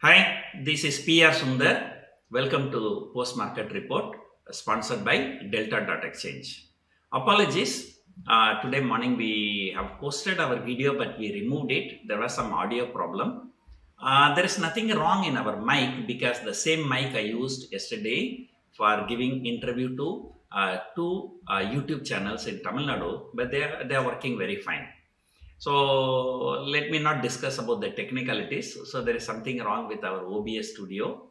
Hi, this is PR Sundar. Welcome to Post Market Report, sponsored by Delta.exchange. Apologies, today morning we have posted our video, but we removed it. There was some audio problem. There is nothing wrong in our mic because the same mic I used yesterday for giving interview to two YouTube channels in Tamil Nadu, but they are working very fine. So let me not discuss about the technicalities. So there is something wrong with our OBS studio.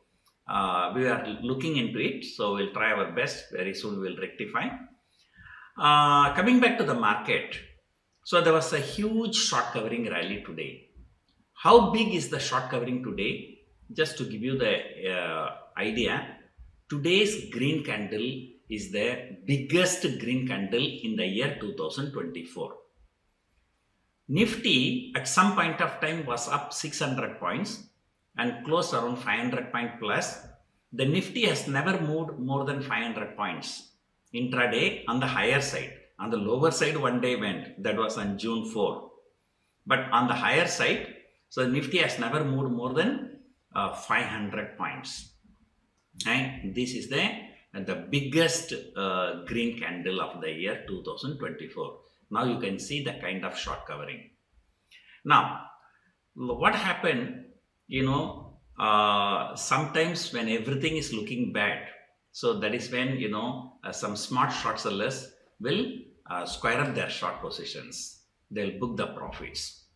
We are looking into it. So we'll try our best. Very soon we'll rectify. Coming back to the market. So there was a huge short covering rally today. How big is the short covering today? Just to give you the idea, today's green candle is the biggest green candle in the year 2024. Nifty at some point of time was up 600 points and closed around 500 point plus. The Nifty has never moved more than 500 points intraday on the higher side. On the lower side, one day went, that was on June 4. But on the higher side, so Nifty has never moved more than 500 points. And this is the biggest green candle of the year 2024. Now you can see the kind of short covering. Now, what happened, sometimes when everything is looking bad, so that is when, some smart short sellers will square up their short positions. They'll book the profits.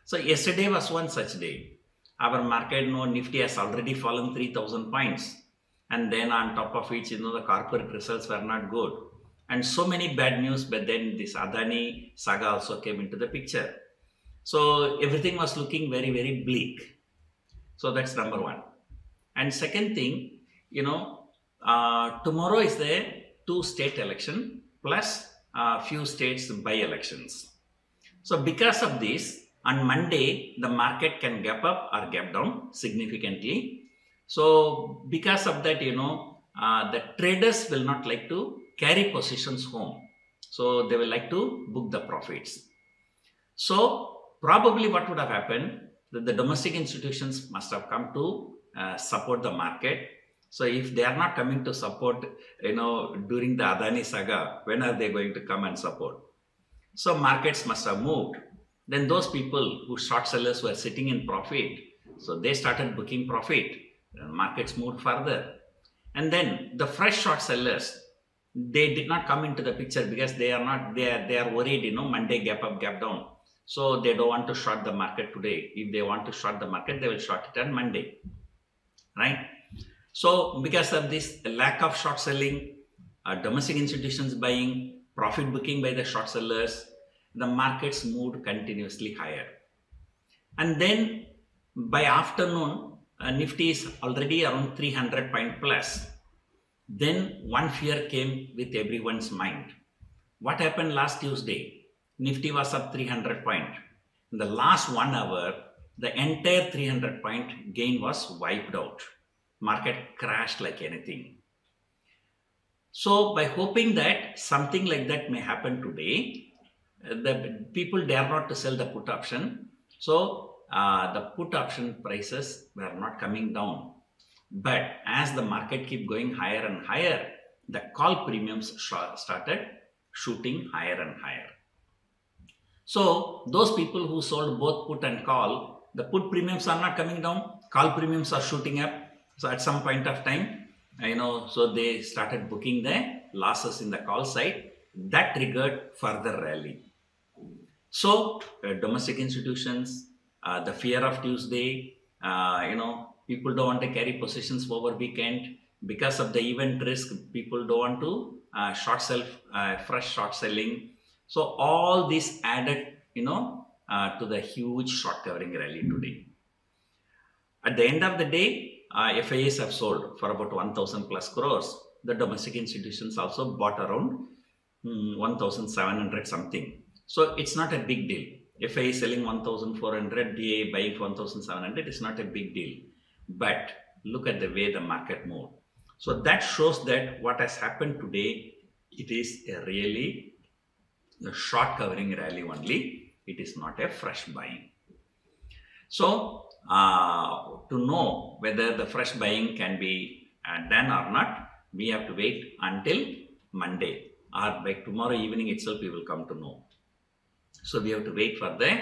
So yesterday was one such day. Our market, Nifty has already fallen 3,000 points. And then on top of which, the corporate results were not good. And so many bad news, but then this Adani saga also came into the picture. So everything was looking very, very bleak. So that's number one. And second thing, tomorrow is the 2 state election plus a few states by elections. So because of this, on Monday, the market can gap up or gap down significantly. So because of that, the traders will not like to carry positions home. So they will like to book the profits. So probably what would have happened, that the domestic institutions must have come to support the market. So if they are not coming to support, during the Adani saga, when are they going to come and support? So markets must have moved. Then those people who short sellers were sitting in profit, so they started booking profit. Markets moved further. And then the fresh short sellers, they did not come into the picture because they are worried, Monday gap up, gap down. So they don't want to short the market today. If they want to short the market, they will short it on Monday, right? So because of this lack of short selling, domestic institutions buying, profit booking by the short sellers, the markets moved continuously higher. And then by afternoon, Nifty is already around 300 point plus. Then one fear came with everyone's mind. What happened last Tuesday? Nifty was up 300 point. In the last 1 hour, the entire 300 point gain was wiped out. Market crashed like anything. So by hoping that something like that may happen today, the people dare not to sell the put option. So the put option prices were not coming down. But as the market kept going higher and higher, the call premiums started shooting higher and higher. So those people who sold both put and call, the put premiums are not coming down, call premiums are shooting up. So at some point of time, so they started booking the losses in the call side. That triggered further rally. So domestic institutions, the fear of Tuesday, people don't want to carry positions over weekend. Because of the event risk, people don't want to short sell, fresh short selling. So all this added, to the huge short covering rally today. At the end of the day, FIIs have sold for about 1,000 plus crores. The domestic institutions also bought around 1,700 something. So it's not a big deal. FII selling 1,400, DII buying 1,700 is not a big deal. But look at the way the market moved. So that shows that what has happened today, it is a short covering rally only. It is not a fresh buying. So to know whether the fresh buying can be done or not, we have to wait until Monday, or by tomorrow evening itself we will come to know. So we have to wait for the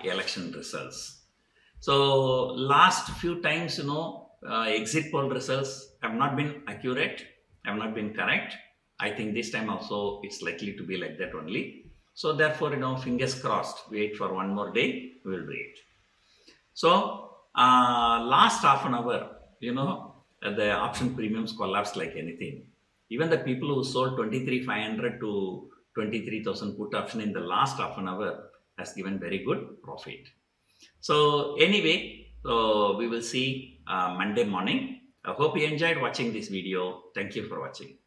election results. So last few times, exit poll results have not been accurate, have not been correct. I think this time also it's likely to be like that only. So therefore, fingers crossed. Wait for one more day. We will wait. So last half an hour, the option premiums collapsed like anything. Even the people who sold 23,500 to 23,000 put option in the last half an hour has given very good profit. So anyway, we will see Monday morning. I hope you enjoyed watching this video. Thank you for watching.